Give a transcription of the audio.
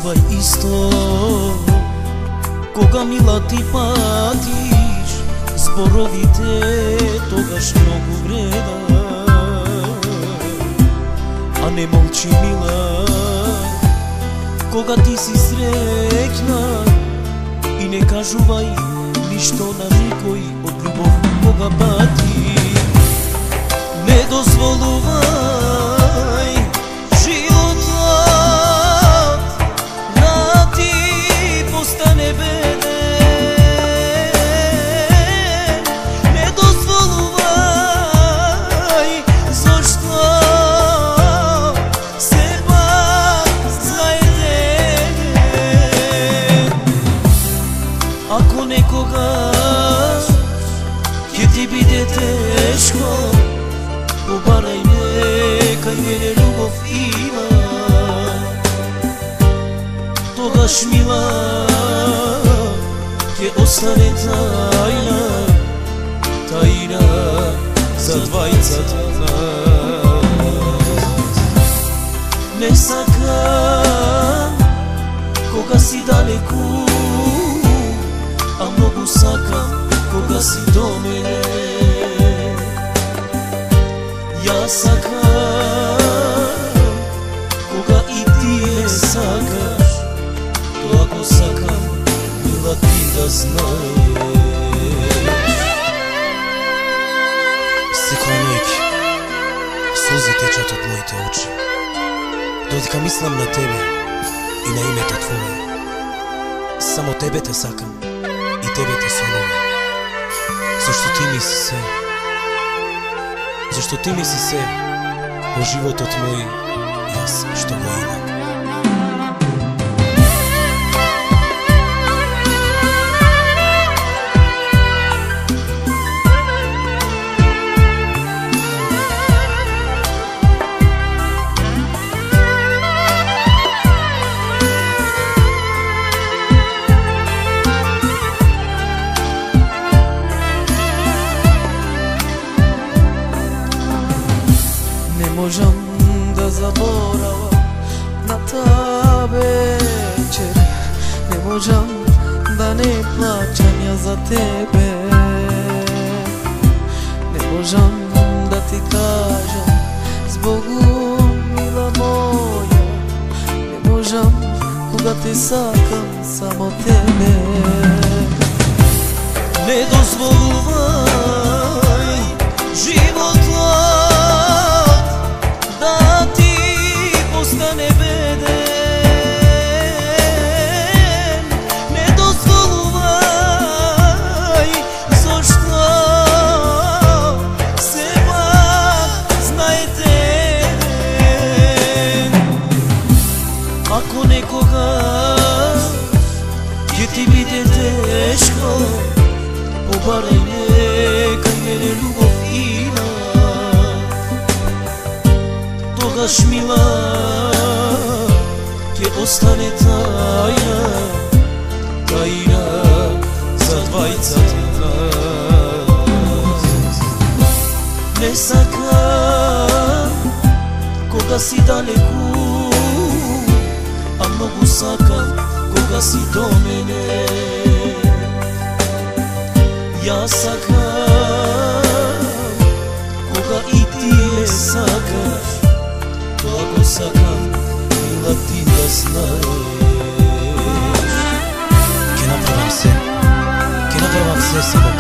Zaspaj isto koga mila ti patiš, zborovite togaš mnogo vreda. A ne molči mila koga ti si srećna i ne kažuvaj ništo na nikoj od ljubov koga pati. Ne dozvoluvaj život da ti postane beden. Ne dozvoluvaj, zašto se pak znajde. Ako nekoga će ti bide teško, pobaraj me, kaj mene ljubov ima. Togaš mila će ostane tajna, tajna za dvajca nas. Ne sakam koga si daleku, a mnogo sakam koga si do mene. Ja sakam koga i ti me sakaš, to ako sakam, mila ti da znaš. Стекла нојки, солзи течат од моите очи, додека мислам на тебе и на името Твое. Само тебе те сакам и тебе те сонувам, зашто ти ми си се. Зашто ти ми си се во животот мој, јас што го имам. Ne možem da zaboravam na ta večer, ne možem da ne plaćam ja za tebe, ne možem da ti kažem zbogom mila moja, ne možem koga te sakam, samo tebe. Ne dozvoluvaj život da ti postane beden. Ne dozvoluvaj, zašto se pak znajte. Ako nekoga će ti bide teško, pobaraj me, kaj mene ljubov ima. Togaš mila će ostane tajna, tajna za dvajca nas. Ne sakam koga si daleku, a mnogo sakam koga si do mene. Ja sakam koga i ti me sakaš, to ako sakam, mila ti da znaš. Ќе направам се само